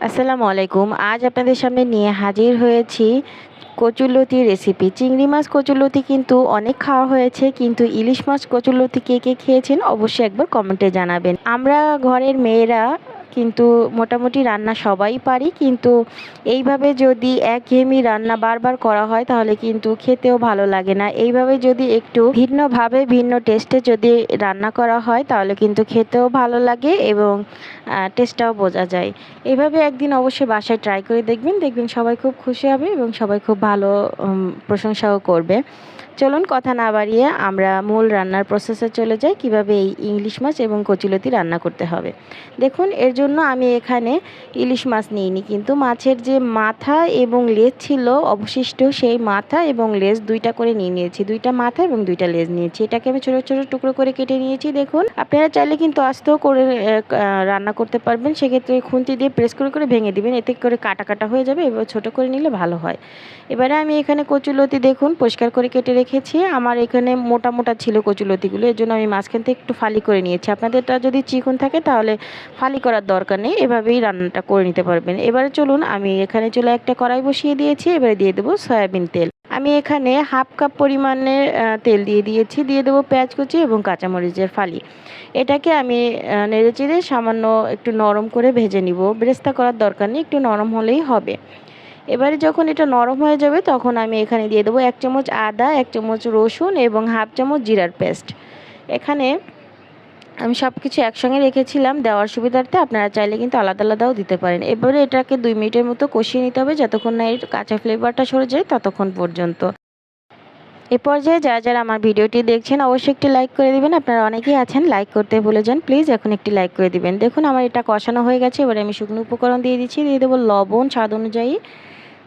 আসসালামু আলাইকুম। আজ আপনাদের সামনে নিয়ে হাজির হয়েছি কচুরলতির রেসিপি। চিংড়ি মাছ কচুরলতি কিন্তু অনেক খাওয়া হয়েছে, কিন্তু ইলিশ মাছ কচুরলতি কে কে খেয়েছেন অবশ্যই একবার কমেন্টে জানাবেন। আমরা ঘরের মেয়েরা কিন্তু মোটামুটি রান্না সবাই পারি, কিন্তু এইভাবে যদি একঘেয়েমি রান্না বারবার করা হয় তাহলে কিন্তু খেতেও ভালো লাগে না। এইভাবে যদি একটু ভিন্নভাবে ভিন্ন টেস্টে যদি রান্না করা হয় তাহলে কিন্তু খেতেও ভালো লাগে এবং টেস্টটাও বোঝা যায়। এভাবে একদিন অবশ্যই বাসায় ট্রাই করে দেখবেন, দেখবেন সবাই খুব খুশি হবে এবং সবাই খুব ভালো প্রশংসাও করবে। চলুন কথা না বাড়িয়ে আমরা মূল রান্নার প্রসেসে চলে যাই, কিভাবে এই ইলিশ মাছ এবং কচুলতি রান্না করতে হবে। দেখুন, এর জন্য আমি এখানে ইলিশ মাছ নিইনি, কিন্তু মাছের যে মাথা এবং লেজ ছিল অবশিষ্ট, সেই মাথা এবং লেজ দুইটা করে নিয়ে নিয়েছি। দুইটা মাথা এবং দুইটা লেজ নিয়েছি। এটাকে আমি ছোটো ছোটো টুকরো করে কেটে নিয়েছি। দেখুন, আপনারা চাইলে কিন্তু আস্তেও করে রান্না করতে পারবেন। সেক্ষেত্রে খুন্তি দিয়ে প্রেস করে করে ভেঙে দিবেন, এতে করে কাটা কাটা হয়ে যাবে। এবার ছোটো করে নিলে ভালো হয়। এবারে আমি এখানে কচুলতি দেখুন পরিষ্কার করে কেটে রেখেছি। আমার এখানে মোটা মোটা ছিল কচুলতিগুলো, এর জন্য আমি মাঝখান থেকে একটু ফালি করে নিয়েছি। আপনাদেরটা যদি চিকন থাকে তাহলে ফালি করার দরকার নেই, এভাবেই রান্নাটা করে নিতে পারবেন। এবারে চলুন, আমি এখানে চুলায় একটা কড়াই বসিয়ে দিয়েছি। এবারে দিয়ে দেবো সয়াবিন তেল। আমি এখানে হাফ কাপ পরিমাণের তেল দিয়ে দিয়েছি। দিয়ে দেবো পেঁয়াজ কুচি এবং কাঁচামরিচের ফালি। এটাকে আমি নেড়েচেড়ে সামান্য একটু নরম করে ভেজে নিব। বেরেস্তা করার দরকার নেই, একটু নরম হলেই হবে। এবারে যখন এটা নরম হয়ে যাবে তখন আমি এখানে দিয়ে দেবো 1 চামচ আদা, 1 চামচ রসুন এবং হাফ চামচ জিরার পেস্ট। এখানে আমি সব কিছু একসঙ্গে রেখেছিলাম দেওয়ার সুবিধার্থে, আপনারা চাইলে কিন্তু আলাদা আলাদাও দিতে পারেন। এবারে এটাকে 2 মিনিটের মতো কষিয়ে নিতে হবে, যতক্ষণ না এর কাঁচা ফ্লেভারটা সরে যায় ততক্ষণ পর্যন্ত। এ পর্যায়ে যারা যারা আমার ভিডিওটি দেখছেন অবশ্যই একটি লাইক করে দিবেন। আপনারা অনেকেই আছেন লাইক করতে ভুলে যান, প্লিজ এখন একটি লাইক করে দিবেন। দেখুন, আমার এটা কষানো হয়ে গেছে। এবারে আমি শুকনো উপকরণ দিয়ে দিচ্ছি। দিয়ে দেবো লবণ স্বাদ অনুযায়ী,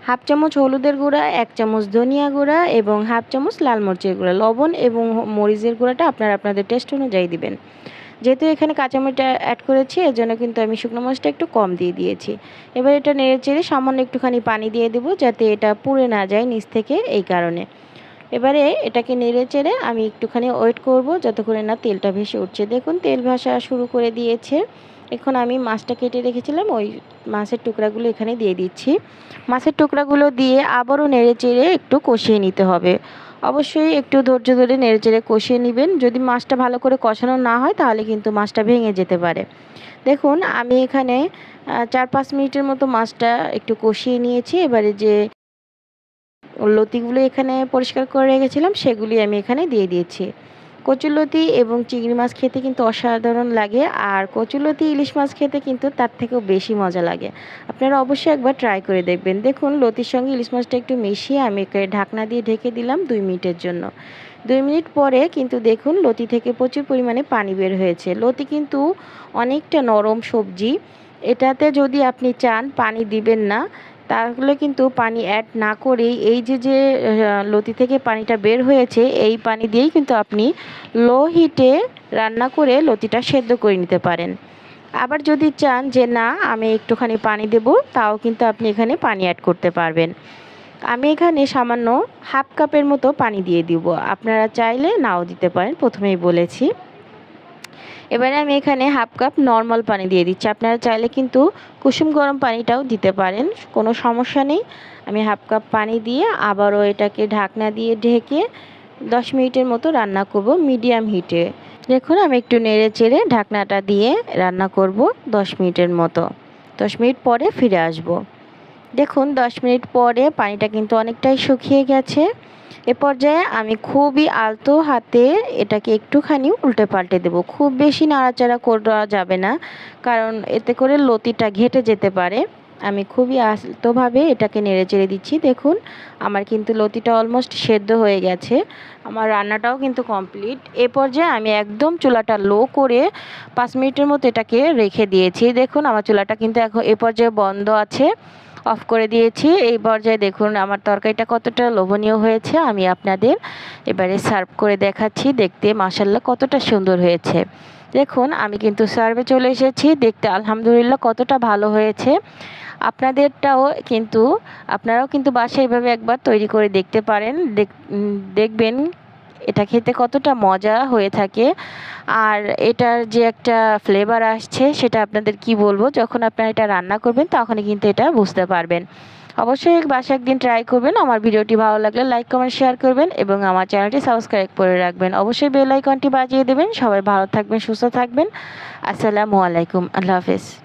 হাফ চামচ হলুদের গুঁড়া, 1 চামচ ধনিয়া গুঁড়া এবং হাফ চামচ লাল মরিচের গুঁড়া। লবণ এবং মরিচের গুঁড়াটা আপনারা আপনাদের টেস্ট অনুযায়ী দিবেন। যেহেতু এখানে কাঁচামরিচটা অ্যাড করেছি, এর জন্য কিন্তু আমি শুকনো মরিচটা একটু কম দিয়ে দিয়েছি। এবার এটা নেড়ে চেড়ে সামান্য একটুখানি পানি দিয়ে দেবো, যাতে এটা পুড়ে না যায় নিচ থেকে, এই কারণে। এবারে এটাকে নেড়ে চেড়ে আমি একটুখানি ওয়েট করব যতক্ষণে না তেলটা ভেসে উঠছে। দেখুন, তেল ভাসা শুরু করে দিয়েছে। এখন আমি মাছটা কেটে রেখেছিলাম, ওই মাছের টুকরাগুলো এখানে দিয়ে দিচ্ছি। মাছের টুকরাগুলো দিয়ে আবারও নেড়ে চেড়ে একটু কষিয়ে নিতে হবে। অবশ্যই একটু ধৈর্য ধরে নেড়ে চেড়ে কষিয়ে নেবেন। যদি মাছটা ভালো করে কষানো না হয় তাহলে কিন্তু মাছটা ভেঙে যেতে পারে। দেখুন, আমি এখানে 4-5 মিনিটের মতো মাছটা একটু কষিয়ে নিয়েছি। এবারে যে লতিগুলো এখানে পরিষ্কার করে রেখেছিলাম সেগুলি আমি এখানে দিয়ে দিয়েছি। কচুরলতি এবং চিংড়ি মাছ খেতে কিন্তু অসাধারণ লাগে, আর কচুরলতি ইলিশ মাছ খেতে কিন্তু তার থেকেও বেশি মজা লাগে। আপনারা অবশ্যই একবার ট্রাই করে দেখবেন। দেখুন, লতির সঙ্গে ইলিশ মাছটা একটু মিশিয়ে আমি ঢাকনা দিয়ে ঢেকে দিলাম 2 মিনিটের জন্য। 2 মিনিট পরে কিন্তু দেখুন লতি থেকে প্রচুর পরিমাণে পানি বের হয়েছে। লতি কিন্তু অনেকটা নরম সবজি, এটাতে যদি আপনি চান পানি দিবেন না, তাহলে কিন্তু পানি অ্যাড না করেই এই যে লতি থেকে পানিটা বের হয়েছে, এই পানি দিয়েই কিন্তু আপনি লো হিটে রান্না করে লতিটা সেদ্ধ করে নিতে পারেন। আবার যদি চান যে না আমি একটুখানি পানি দেব, তাও কিন্তু আপনি এখানে পানি অ্যাড করতে পারবেন। আমি এখানে সামান্য হাফ কাপের মতো পানি দিয়ে দিব, আপনারা চাইলে নাও দিতে পারেন, প্রথমেই বলেছি। এবারে আমি এখানে হাফ কাপ নর্মাল পানি দিয়ে দিচ্ছি। আপনারা চাইলে কিন্তু কুসুম গরম পানিটাও দিতে পারেন, কোনো সমস্যা নেই। আমি হাফ কাপ পানি দিয়ে আবারও এটাকে ঢাকনা দিয়ে ঢেকে 10 মিনিটের মতো রান্না করব মিডিয়াম হিটে। দেখুন, আমি একটু নেড়ে চেড়ে ঢাকনাটা দিয়ে রান্না করব 10 মিনিটের মতো। 10 মিনিট পরে ফিরে আসব। দেখুন, 10 মিনিট পরে পানিটা কিন্তু অনেকটাই শুকিয়ে গেছে। এ পর্যায়ে আমি খুবই আলতো হাতে এটাকে একটুখানি উল্টে পাল্টে দেবো। খুব বেশি নাড়াচাড়া করা যাবে না, কারণ এতে করে লতিটা ঘেটে যেতে পারে। আমি খুবই আলতোভাবে এটাকে নেড়ে চেড়ে দিচ্ছি। দেখুন, আমার কিন্তু লতিটা অলমোস্ট সেদ্ধ হয়ে গেছে, আমার রান্নাটাও কিন্তু কমপ্লিট। এ পর্যায়ে আমি একদম চুলাটা লো করে 5 মিনিটের মতো এটাকে রেখে দিয়েছি। দেখুন, আমার চুলাটা কিন্তু এখন এ পর্যায়ে বন্ধ আছে, অফ করে দিয়েছি। এই পর্যায়ে দেখুন আমার তরকারিটা কতটা লোভনীয় হয়েছে। আমি আপনাদের এবারে সার্ভ করে দেখাচ্ছি। দেখতে মাশাআল্লাহ কতটা সুন্দর হয়েছে। দেখুন, আমি কিন্তু সার্ভে চলে এসেছি। দেখতে আলহামদুলিল্লাহ কতটা ভালো হয়েছে। আপনারাও কিন্তু বাসায় এভাবে একবার তৈরি করে দেখতে পারেন। দেখবেন এটা খেতে কতটা মজা হয়ে থাকে। আর এটার যে একটা ফ্লেভার আসছে সেটা আপনাদের কি বলবো, যখন আপনারা এটা রান্না করবেন তখনই কিন্তু এটা বুঝতে পারবেন। অবশ্যই বাসায় একদিন ট্রাই করবেন। আমার ভিডিওটি ভালো লাগলে লাইক কমেন্ট শেয়ার করবেন এবং আমার চ্যানেলটি সাবস্ক্রাইব করে রাখবেন। অবশ্যই বেল আইকনটি বাজিয়ে দেবেন। সবাই ভালো থাকবেন, সুস্থ থাকবেন। আসসালামু আলাইকুম, আল্লাহ হাফেজ।